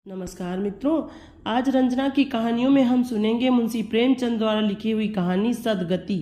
नमस्कार मित्रों, आज रंजना की कहानियों में हम सुनेंगे मुंशी प्रेमचंद द्वारा लिखी हुई कहानी सदगति।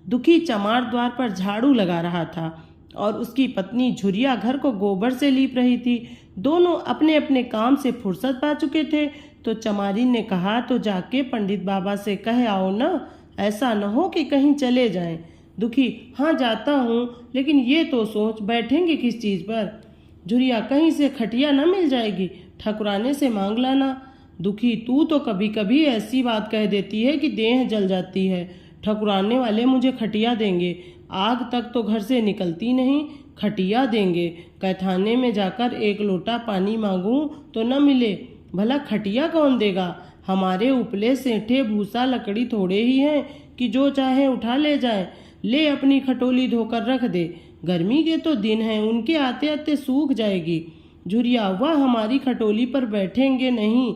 दुखी चमार द्वार पर झाड़ू लगा रहा था और उसकी पत्नी झुरिया घर को गोबर से लीप रही थी। दोनों अपने अपने काम से फुर्सत पा चुके थे तो चमारी ने कहा, तो जाके पंडित बाबा से कह आओ ना, ऐसा न हो कि कहीं चले जाएं। दुखी, हाँ जाता हूँ, लेकिन ये तो सोच बैठेंगे किस चीज़ पर। झुरिया, कहीं से खटिया न मिल जाएगी, ठकुराने से मांग लाना। दुखी, तू तो कभी कभी ऐसी बात कह देती है कि देह जल जाती है। ठकुराने वाले मुझे खटिया देंगे, आग तक तो घर से निकलती नहीं, खटिया देंगे। कैथाने में जाकर एक लोटा पानी मांगूं तो न मिले, भला खटिया कौन देगा। हमारे उपले सेंठे भूसा लकड़ी थोड़े ही हैं कि जो चाहे उठा ले जाए। ले अपनी खटोली धोकर रख दे, गर्मी के तो दिन हैं, उनके आते आते सूख जाएगी। झुरिया, वह हमारी खटोली पर बैठेंगे नहीं,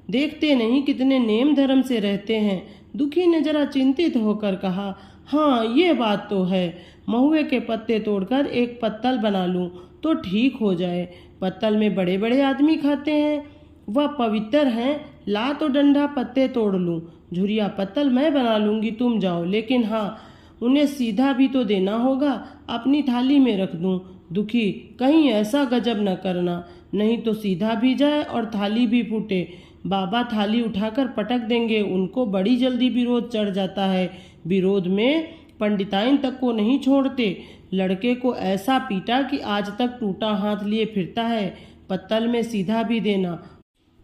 देखते नहीं कितने नेम धर्म से रहते हैं। दुखी ने जरा चिंतित होकर कहा, हाँ ये बात तो है, महुए के पत्ते तोड़कर एक पत्तल बना लूं तो ठीक हो जाए। पत्तल में बड़े बड़े आदमी खाते हैं, वह पवित्र हैं, ला तो डंडा पत्ते तोड़ लूं। झुरिया, पत्तल मैं बना लूंगी, तुम जाओ, लेकिन हाँ उन्हें सीधा भी तो देना होगा, अपनी थाली में रख दूं। दुखी, कहीं ऐसा गजब न करना, नहीं तो सीधा भी जाए और थाली भी फूटे। बाबा थाली उठाकर पटक देंगे, उनको बड़ी जल्दी विरोध चढ़ जाता है। विरोध में पंडिताइन तक को नहीं छोड़ते। लड़के को ऐसा पीटा कि आज तक टूटा हाथ लिए फिरता है। पत्तल में सीधा भी देना,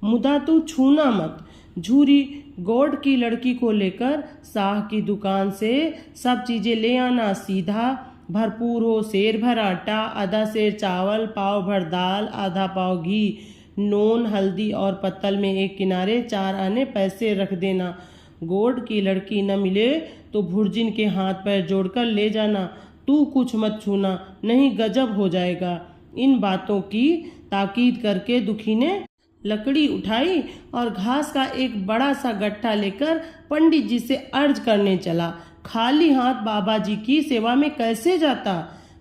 मुदा तू छूना मत। झूरी, गौड़ की लड़की को लेकर साह की दुकान से सब चीजें ले आना, सीधा भरपूर हो, सेर भर आटा, आधा सेर चावल, पाव भर दाल, आधा पाव घी, नून, हल्दी और पत्तल में एक किनारे 4 आने पैसे रख देना। गौड़ की लड़की न मिले तो भुर्जिन के हाथ पैर जोड़कर ले जाना। तू कुछ मत छूना, नहीं गजब हो जाएगा। इन बातों की ताकीद करके दुखी ने लकड़ी उठाई और घास का एक बड़ा सा गट्ठा लेकर पंडित जी से अर्ज करने चला। खाली हाथ बाबा जी की सेवा में कैसे जाता।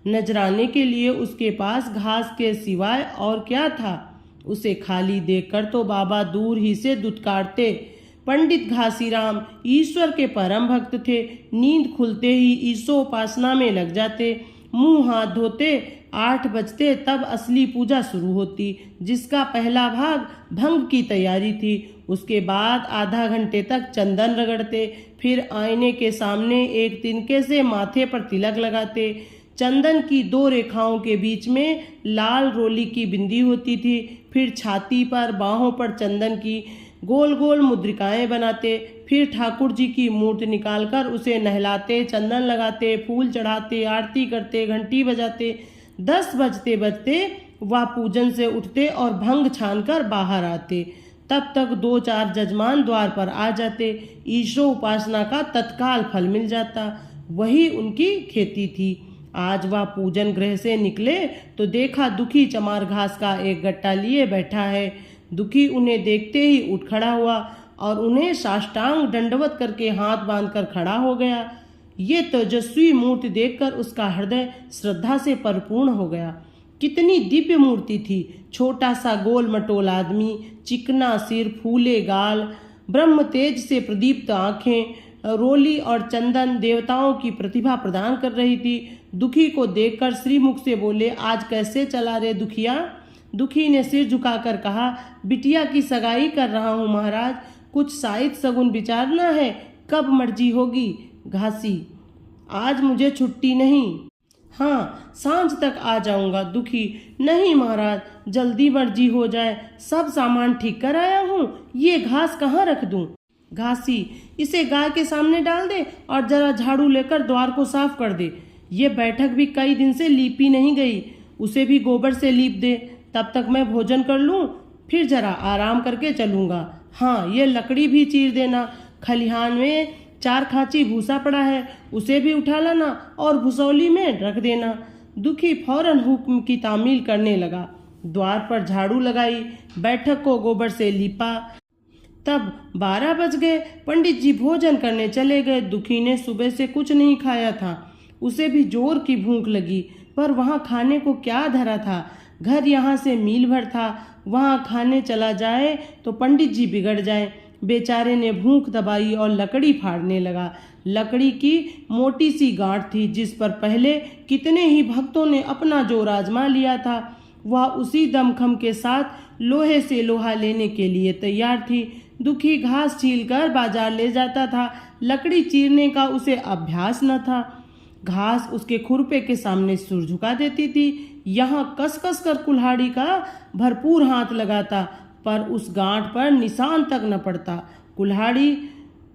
नजराने के लिए उसके पास घास के सिवाय और क्या था। उसे खाली देखकर तो बाबा दूर ही से दुत्कारते। पंडित घासीराम ईश्वर के परम भक्त थे, नींद खुलते ही ईशोपासना में लग जाते। मुंह हाथ धोते 8 बजते तब असली पूजा शुरू होती, जिसका पहला भाग भंग की तैयारी थी। उसके बाद आधा घंटे तक चंदन रगड़ते, फिर आईने के सामने एक तिनके से माथे पर तिलक लगाते। चंदन की 2 रेखाओं के बीच में लाल रोली की बिंदी होती थी। फिर छाती पर, बाहों पर चंदन की गोल गोल मुद्रिकाएं बनाते। फिर ठाकुर जी की मूर्ति निकालकर उसे नहलाते, चंदन लगाते, फूल चढ़ाते, आरती करते, घंटी बजाते। 10 बजते बजते वह पूजन से उठते और भंग छानकर बाहर आते। तब तक 2-4 जजमान द्वार पर आ जाते। ईशो उपासना का तत्काल फल मिल जाता। वही उनकी खेती थी। आज वह पूजन गृह से निकले तो देखा दुखी चमार घास का एक गट्टा लिए बैठा है। दुखी उन्हें देखते ही उठ खड़ा हुआ और उन्हें साष्टांग दंडवत करके हाथ बांधकर खड़ा हो गया। ये तेजस्वी मूर्ति देखकर उसका हृदय श्रद्धा से परिपूर्ण हो गया। कितनी दिव्य मूर्ति थी। छोटा सा गोल मटोल आदमी, चिकना सिर, फूले गाल, ब्रह्म तेज से प्रदीप्त आंखें, रोली और चंदन देवताओं की प्रतिभा प्रदान कर रही थी। दुखी को देखकर श्रीमुख से बोले, आज कैसे चला रे दुखिया। दुखी ने सिर झुकाकर कहा, बिटिया की सगाई कर रहा हूँ महाराज, कुछ साइत सगुन विचारना है, कब मर्जी होगी। घासी, आज मुझे छुट्टी नहीं, हाँ सांझ तक आ जाऊंगा। दुखी, नहीं महाराज, जल्दी मर्जी हो जाए, सब सामान ठीक कर आया हूँ, ये घास कहाँ रख दूं। घासी, इसे गाय के सामने डाल दे और जरा झाड़ू लेकर द्वार को साफ कर दे। ये बैठक भी कई दिन से लीपी नहीं गई, उसे भी गोबर से लीप दे। तब तक मैं भोजन कर लूं, फिर जरा आराम करके चलूंगा। हाँ, ये लकड़ी भी चीर देना। खलिहान में 4 खांची भूसा पड़ा है, उसे भी उठा लाना और भुसौली में रख देना। दुखी फौरन हुक्म की तामील करने लगा। द्वार पर झाड़ू लगाई, बैठक को गोबर से लीपा। तब 12 बज गए। पंडित जी भोजन करने चले गए। दुखी ने सुबह से कुछ नहीं खाया था, उसे भी जोर की भूख लगी, पर वहाँ खाने को क्या धरा था। घर यहाँ से मील भर था, वहाँ खाने चला जाए तो पंडित जी बिगड़ जाए। बेचारे ने भूख दबाई और लकड़ी फाड़ने लगा। लकड़ी की मोटी सी गांठ थी जिस पर पहले कितने ही भक्तों ने अपना जोर आजमा लिया था। वह उसी दमखम के साथ लोहे से लोहा लेने के लिए तैयार थी। दुखी घास छीलकर बाजार ले जाता था। लकड़ी चीरने का उसे अभ्यास न था। घास उसके खुरपे के सामने सिर झुका देती थी। यहाँ कस कस कर कुल्हाड़ी का भरपूर हाथ लगाता, पर उस गांठ पर निशान तक न पड़ता। कुल्हाड़ी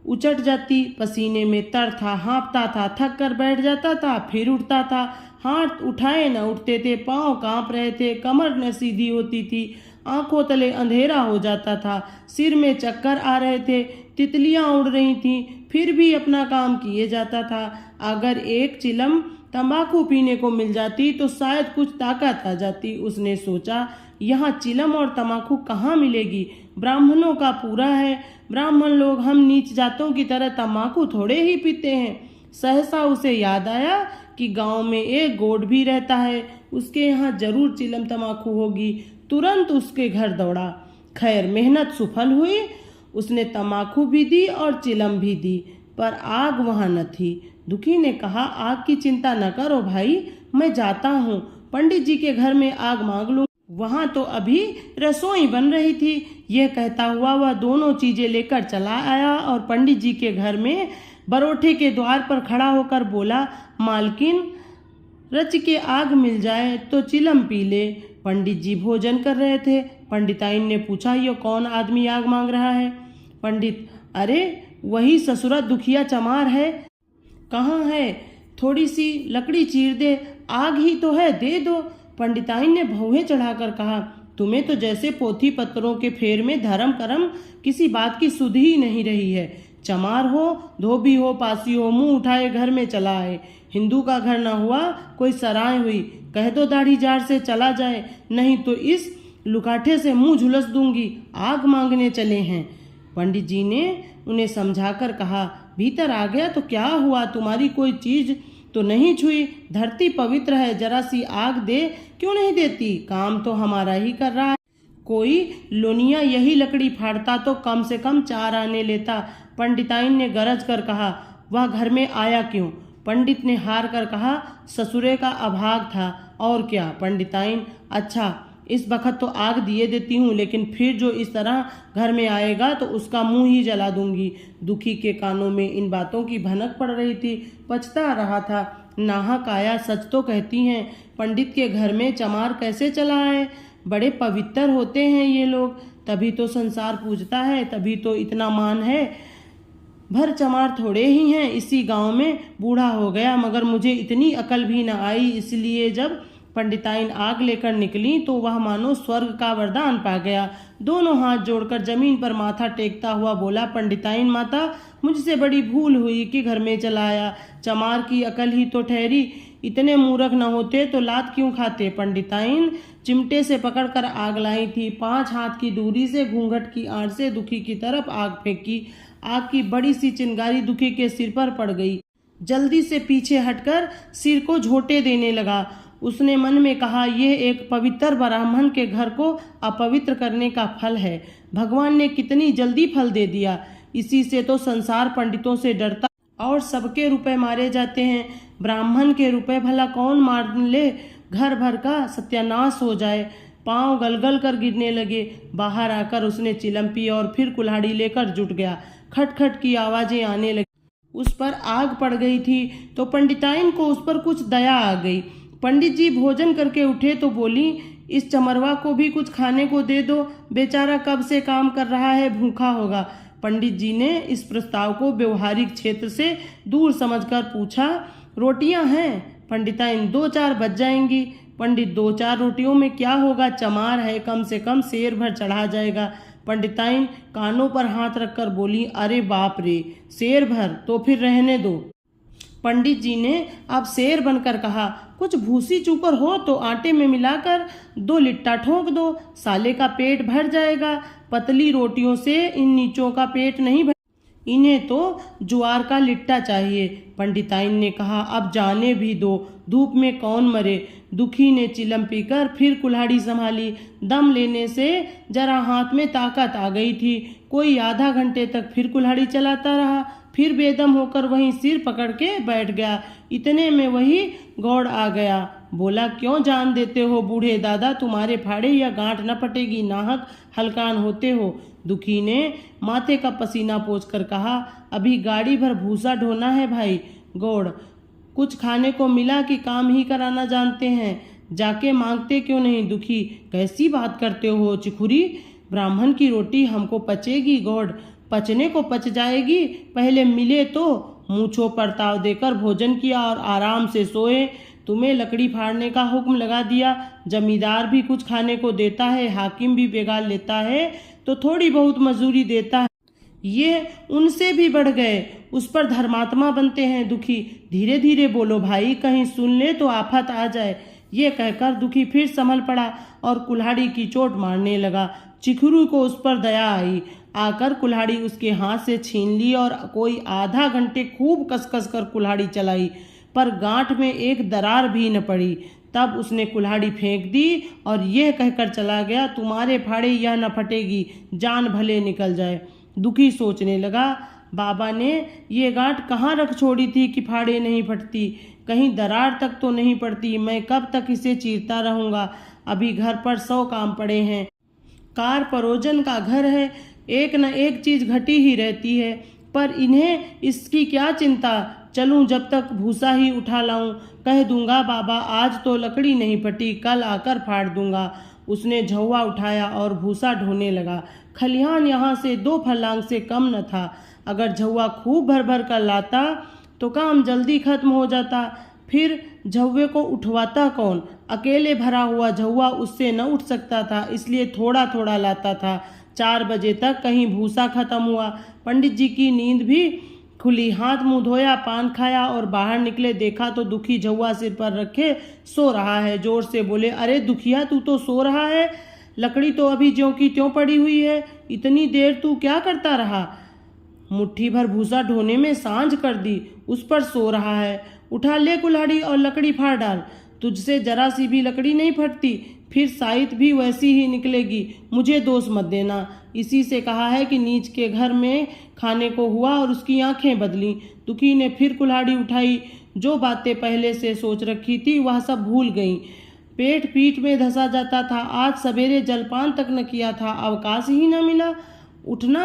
उचट जाती। पसीने में तर था, हाँफता था, थक कर बैठ जाता था, फिर उठता था। हाथ उठाए न उठते थे, पांव कांप रहे थे, कमर न सीधी होती थी, आंखों तले अंधेरा हो जाता था, सिर में चक्कर आ रहे थे, तितलियां उड़ रही थीं, फिर भी अपना काम किए जाता था। अगर एक चिलम तंबाकू पीने को मिल जाती तो शायद कुछ ताकत आ जाती। उसने सोचा, यहाँ चिलम और तंबाकू कहाँ मिलेगी? ब्राह्मणों का पूरा है। ब्राह्मण लोग हम नीच जातों की तरह तंबाकू थोड़े ही पीते हैं। सहसा उसे याद आया कि गांव में एक गोड भी रहता है, उसके यहाँ जरूर चिलम तंबाकू होगी। तुरंत उसके घर दौड़ा। खैर, मेहनत सफल हुई। उसने तंबाकू भी दी और चिलम भी दी, पर आग वहाँ न थी। दुखी ने कहा, आग की चिंता न करो भाई, मैं जाता हूँ, पंडित जी के घर में आग मांग लूँ, वहाँ तो अभी रसोई बन रही थी। यह कहता हुआ वह दोनों चीजें लेकर चला आया और पंडित जी के घर में बरोठे के द्वार पर खड़ा होकर बोला, मालकिन, रच के आग मिल जाए तो चिलम पी ले। पंडित जी भोजन कर रहे थे। पंडिताइन ने पूछा, ये कौन आदमी आग मांग रहा है? पंडित, अरे वही ससुरा दुखिया चमार है। कहाँ है? थोड़ी सी लकड़ी चीर दे, आग ही तो है, दे दो। पंडिताइन ने भौहें चढ़ाकर कहा, तुम्हें तो जैसे पोथी पत्रों के फेर में धर्म कर्म किसी बात की सुध ही नहीं रही है। चमार हो, धोबी हो, पासी हो, मुंह उठाए घर में चला आए। हिंदू का घर न हुआ, कोई सराय हुई, कह दो दाढ़ी जार से चला जाए, नहीं तो इस लुकाठे से मुंह झुलस दूंगी। आग मांगने चले हैं। पंडित जी ने उन्हें समझाकर कहा, भीतर आ गया तो क्या हुआ, तुम्हारी कोई चीज तो नहीं छुई, धरती पवित्र है, जरा सी आग दे क्यों नहीं देती? काम तो हमारा ही कर रहा है। कोई लोनिया यही लकड़ी फाड़ता तो कम से कम 4 आने लेता। पंडिताइन ने गरज कर कहा, वह घर में आया क्यों? पंडित ने हार कर कहा, ससुरे का अभाग था, और क्या? पंडिताइन, अच्छा, इस वक्त तो आग दिए देती हूँ, लेकिन फिर जो इस तरह घर में आएगा तो उसका मुंह ही जला दूंगी। दुखी के कानों में इन बातों की भनक पड़ रही थी। पछता रहा था। नाहक आया, सच तो कहती हैं, पंडित के घर में चमार कैसे चला है? बड़े पवित्र होते हैं ये लोग, तभी तो संसार पूजता है, तभी तो इतना मान है। भर चमार थोड़े ही हैं इसी गांव में। बूढ़ा हो गया मगर मुझे इतनी अकल भी न आई, इसलिए जब पंडिताइन आग लेकर निकली तो वह मानो स्वर्ग का वरदान पा गया। दोनों हाथ जोड़कर जमीन पर माथा टेकता हुआ बोला, पंडिताइन माता, मुझसे बड़ी भूल हुई कि घर में चला आया। चमार की अकल ही तो ठहरी, इतने मूर्ख न होते तो लात क्यों खाते? पंडिताइन चिमटे से पकड़कर आग लाई थी। 5 हाथ की दूरी से घूंघट की आड़ से दुखी की तरफ आग फेंकी। आग की बड़ी सी चिंगारी दुखी के सिर पर पड़ गई। जल्दी से पीछे हटकर सिर को झोंटे देने लगा। उसने मन में कहा, यह एक पवित्र ब्राह्मण के घर को अपवित्र करने का फल है। भगवान ने कितनी जल्दी फल दे दिया। इसी से तो संसार पंडितों से डरता और सबके रुपए मारे जाते हैं। ब्राह्मण के रुपए भला कौन मार ले? घर भर का सत्यानाश हो जाए। पांव गलगल कर गिरने लगे। बाहर आकर उसने चिलम पी और फिर कुल्हाड़ी लेकर जुट गया। खटखट की आवाजें आने लगी। उस पर आग पड़ गई थी तो पंडिताइन को उस पर कुछ दया आ गई। पंडित जी भोजन करके उठे तो बोली, इस चमरवा को भी कुछ खाने को दे दो, बेचारा कब से काम कर रहा है, भूखा होगा। पंडित जी ने इस प्रस्ताव को व्यवहारिक क्षेत्र से दूर समझकर पूछा, रोटियां हैं? पंडिताइन, 2-4 बच जाएंगी। पंडित, 2-4 रोटियों में क्या होगा, चमार है, कम से कम शेर भर चढ़ा जाएगा। पंडिताइन कानों पर हाथ रखकर बोली, अरे बाप रे, शेर भर तो फिर रहने दो। पंडित जी ने अब शेर बनकर कहा, कुछ भूसी चूकर हो तो आटे में मिलाकर 2 लिट्टा ठोक दो, साले का पेट भर जाएगा। पतली रोटियों से इन नीचों का पेट नहीं भर। इन्हें तो ज्वार का लिट्टा चाहिए। पंडिताइन ने कहा, अब जाने भी दो, धूप में कौन मरे। दुखी ने चिलम पीकर फिर कुल्हाड़ी संभाली। दम लेने से जरा हाथ में ताकत आ गई थी। कोई आधा घंटे तक फिर कुल्हाड़ी चलाता रहा, फिर बेदम होकर वहीं सिर पकड़ के बैठ गया। इतने में वही गौड़ आ गया। बोला, क्यों जान देते हो बूढ़े दादा, तुम्हारे फाड़े या गांठ न फटेगी, नाहक हलकान होते हो। दुखी ने माथे का पसीना पोंछकर कहा, अभी गाड़ी भर भूसा ढोना है भाई। गौड़, कुछ खाने को मिला कि काम ही कराना जानते हैं, जाके मांगते क्यों नहीं। दुखी, कैसी बात करते हो चिखुरी, ब्राह्मण की रोटी हमको पचेगी। गौड़, पचने को पच जाएगी, पहले मिले तो मूंछों पर ताव देकर भोजन किया और आराम से सोए। तुम्हें लकड़ी फाड़ने का हुक्म लगा दिया, जमींदार भी कुछ खाने को देता है, हाकिम भी बेगाल लेता है तो थोड़ी बहुत मजदूरी देता है, ये उनसे भी बढ़ गए, उस पर धर्मात्मा बनते हैं। दुखी, धीरे धीरे बोलो भाई, कहीं सुन ले तो आफत आ जाए। ये कहकर दुखी फिर संभल पड़ा और कुल्हाड़ी की चोट मारने लगा। चिखरू को उस पर दया आई, आकर कुल्हाड़ी उसके हाथ से छीन ली और कोई आधा घंटे खूब कसकस कर कुल्हाड़ी चलाई, पर गांठ में एक दरार भी न पड़ी। तब उसने कुल्हाड़ी फेंक दी और यह कहकर चला गया, तुम्हारे फाड़े यह न फटेगी, जान भले निकल जाए। दुखी सोचने लगा, बाबा ने ये गांठ कहाँ रख छोड़ी थी कि फाड़े नहीं फटती, कहीं दरार तक तो नहीं पड़ती। मैं कब तक इसे चीरता रहूँगा, अभी घर पर 100 काम पड़े हैं। कार परोजन का घर है, एक न एक चीज घटी ही रहती है, पर इन्हें इसकी क्या चिंता। चलूं जब तक भूसा ही उठा लाऊं, कह दूंगा बाबा आज तो लकड़ी नहीं फटी, कल आकर फाड़ दूंगा। उसने झौवा उठाया और भूसा ढोने लगा। खलिहान यहाँ से 2 फरलांग से कम न था। अगर झौवा खूब भर भर कर लाता तो काम जल्दी खत्म हो जाता, फिर झौवे को उठवाता कौन। अकेले भरा हुआ झौवा उससे न उठ सकता था, इसलिए थोड़ा थोड़ा लाता था। 4 बजे तक कहीं भूसा खत्म हुआ। पंडित जी की नींद भी खुली, हाथ मुंह धोया, पान खाया और बाहर निकले। देखा तो दुखी झौवा सिर पर रखे सो रहा है। जोर से बोले, अरे दुखिया, तू तो सो रहा है, लकड़ी तो अभी ज्यों की त्यों पड़ी हुई है, इतनी देर तू क्या करता रहा। मुट्ठी भर भूसा ढोने में सांझ कर दी, उस पर सो रहा है। उठा ले कुल्हाड़ी और लकड़ी फाड़ डाल, तुझसे जरा सी भी लकड़ी नहीं फटती, फिर साइत भी वैसी ही निकलेगी, मुझे दोष मत देना। इसी से कहा है कि नीच के घर में खाने को हुआ और उसकी आंखें बदली। दुखी ने फिर कुल्हाड़ी उठाई। जो बातें पहले से सोच रखी थी वह सब भूल गई। पेट पीठ में धंसा जाता था। आज सवेरे जलपान तक न किया था, अवकाश ही न मिला, उठना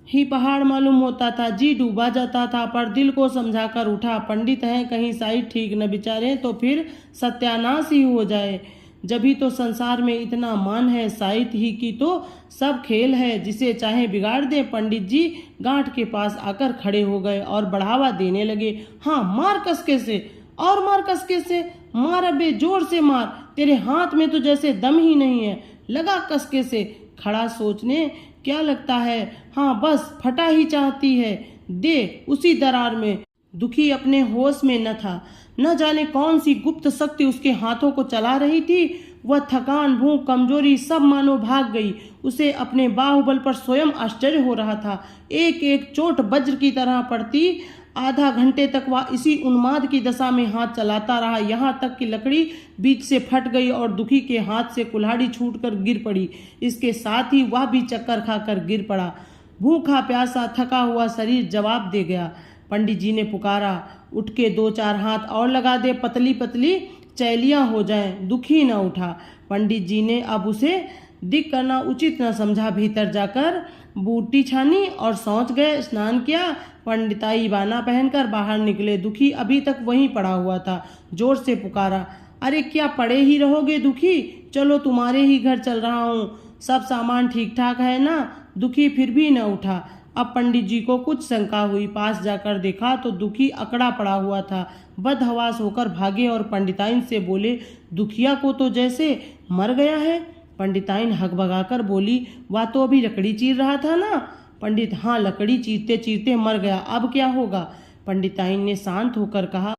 ही पहाड़ मालूम होता था। जी डूबा जाता था, पर दिल को समझाकर उठा। पंडित हैं, कहीं साइड ठीक न बिचारे तो फिर सत्यानाश ही हो जाए। जभी तो संसार में इतना मान है, साइत ही की तो सब खेल है, जिसे चाहे बिगाड़ दे। पंडित जी गांठ के पास आकर खड़े हो गए और बढ़ावा देने लगे। हाँ, मार कसके से, और मार कसके से, मार अबे, जोर से मार, तेरे हाथ में तो जैसे दम ही नहीं है, लगा कसके से। खड़ा सोचने क्या लगता है, हाँ बस फटा ही चाहती है, दे उसी दरार में। दुखी अपने होश में न था, न जाने कौन सी गुप्त शक्ति उसके हाथों को चला रही थी। वह थकान, भूख, कमजोरी सब मानो भाग गई। उसे अपने बाहुबल पर स्वयं आश्चर्य हो रहा था। एक एक चोट वज्र की तरह पड़ती। आधा घंटे तक वह इसी उन्माद की दशा में हाथ चलाता रहा, यहाँ तक कि लकड़ी बीच से फट गई और दुखी के हाथ से कुल्हाड़ी छूटकर गिर पड़ी। इसके साथ ही वह भी चक्कर खाकर गिर पड़ा। भूखा प्यासा थका हुआ शरीर जवाब दे गया। पंडित जी ने पुकारा, उठ के 2-4 हाथ और लगा दे, पतली पतली चैलियां हो जाएं। दुखी न उठा। पंडित जी ने अब उसे दिख करना उचित न समझा। भीतर जाकर बूटी छानी और सौंच गए। स्नान किया, पंडिताई बाना पहनकर बाहर निकले। दुखी अभी तक वहीं पड़ा हुआ था। जोर से पुकारा, अरे क्या पड़े ही रहोगे दुखी, चलो तुम्हारे ही घर चल रहा हूँ, सब सामान ठीक ठाक है ना। दुखी फिर भी न उठा। अब पंडित जी को कुछ शंका हुई। पास जाकर देखा तो दुखी अकड़ा पड़ा हुआ था। बदहवास होकर भागे और पंडिताइन से बोले, दुखिया को तो जैसे मर गया है। पंडिताइन हकभगाकर बोली, वह तो अभी लकड़ी चीर रहा था ना। पंडित, हाँ, लकड़ी चीरते चीरते मर गया, अब क्या होगा। पंडिताइन ने शांत होकर कहा,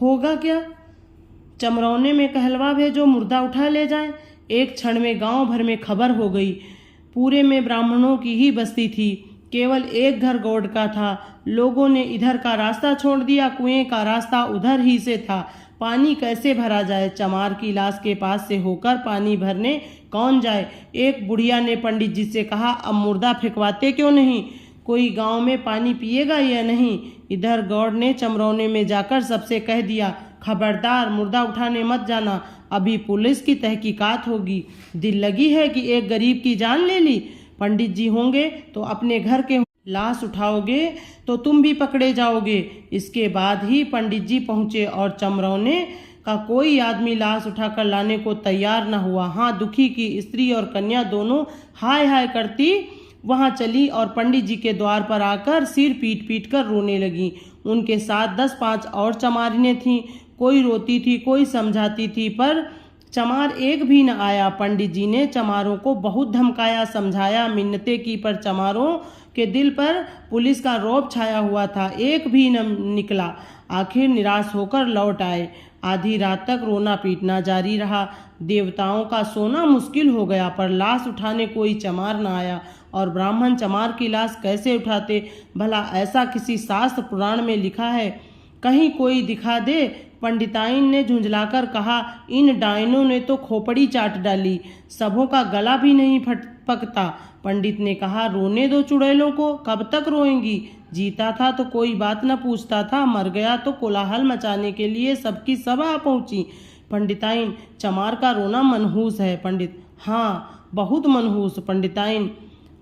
होगा क्या, चमरौने में कहलवा भेजो, मुर्दा उठा ले जाए। एक क्षण में गांव भर में खबर हो गई। पूरे में ब्राह्मणों की ही बस्ती थी। केवल एक घर गौड़ का था। लोगों ने इधर का रास्ता छोड़ दिया, कुएं का रास्ता उधर ही से था। पानी कैसे भरा जाए? चमार की लाश के पास से होकर पानी भरने कौन जाए? एक बुढ़िया ने पंडित जी से कहा, अब मुर्दा फेंकवाते क्यों नहीं? कोई गांव में पानी पिएगा या नहीं? इधर गौड़ ने चमरौने में जाकर सबसे कह दिया, खबरदार मुर्दा उठाने मत जाना, अभी पुलिस की तहकीकात होगी। दिल लगी है कि एक गरीब की जान ले ली। पंडित जी होंगे तो अपने घर के लाश उठाओगे तो तुम भी पकड़े जाओगे। इसके बाद ही पंडित जी पहुंचे और चमरौने का कोई आदमी लाश उठाकर लाने को तैयार न हुआ। हाँ, दुखी की स्त्री और कन्या दोनों हाय हाय करती वहां चली और पंडित जी के द्वार पर आकर सिर पीट पीट कर रोने लगी। उनके साथ 10-5 और चमारिनें थीं। कोई रोती थी, कोई समझाती थी, पर चमार एक भी न आया। पंडित जी ने चमारों को बहुत धमकाया, समझाया, मिन्नतें की, पर चमारों के दिल पर पुलिस का रौब छाया हुआ था, एक भी न निकला। आखिर निराश होकर लौट आए। आधी रात तक रोना पीटना जारी रहा। देवताओं का सोना मुश्किल हो गया, पर लाश उठाने कोई चमार न आया। और ब्राह्मण चमार की लाश कैसे उठाते? भला ऐसा किसी शास्त्र पुराण में लिखा है? कहीं कोई दिखा दे। पंडिताइन ने झुंझलाकर कहा, इन डायनों ने तो खोपड़ी चाट डाली, सबों का गला भी नहीं पकता। पंडित ने कहा, रोने दो चुड़ैलों को, कब तक रोएंगी? जीता था तो कोई बात न पूछता था, मर गया तो कोलाहल मचाने के लिए सबकी सब आ पहुंची। पंडिताइन, चमार का रोना मनहूस है। पंडित, हाँ बहुत मनहूस। पंडिताइन,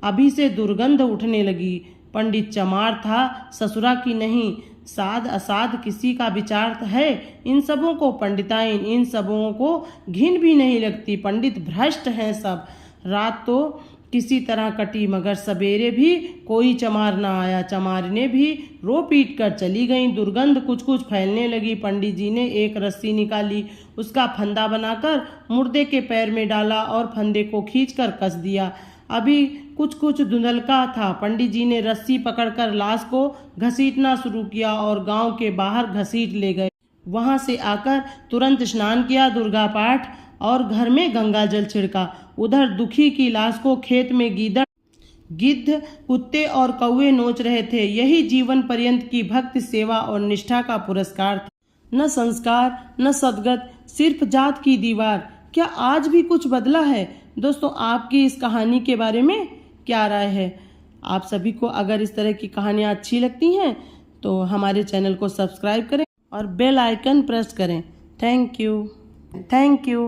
अभी से दुर्गंध उठने लगी। पंडित, चमार था, ससुरा की नहीं। साध असाध किसी का विचार है इन सबों को? पंडिताइन, इन सबों को घिन भी नहीं लगती। पंडित, भ्रष्ट हैं सब। रात तो किसी तरह कटी, मगर सवेरे भी कोई चमार ना आया। चमारिनें भी रो पीट कर चली गईं। दुर्गंध कुछ कुछ फैलने लगी। पंडित जी ने एक रस्सी निकाली, उसका फंदा बनाकर मुर्दे के पैर में डाला और फंदे को खींचकर कस दिया। अभी कुछ कुछ धुंधलका था। पंडित जी ने रस्सी पकड़कर लाश को घसीटना शुरू किया और गांव के बाहर घसीट ले गए। वहां से आकर तुरंत स्नान किया, दुर्गा पाठ और घर में गंगा जल छिड़का। उधर दुखी की लाश को खेत में गिद्ध, कुत्ते और कौवे नोच रहे थे। यही जीवन पर्यंत की भक्ति, सेवा और निष्ठा का पुरस्कार था। न संस्कार, न सद्गत, सिर्फ जात की दीवार। क्या आज भी कुछ बदला है? दोस्तों, आपकी इस कहानी के बारे में क्या राय है? आप सभी को अगर इस तरह की कहानियाँ अच्छी लगती हैं तो हमारे चैनल को सब्सक्राइब करें और बेल आइकन प्रेस करें। Thank you.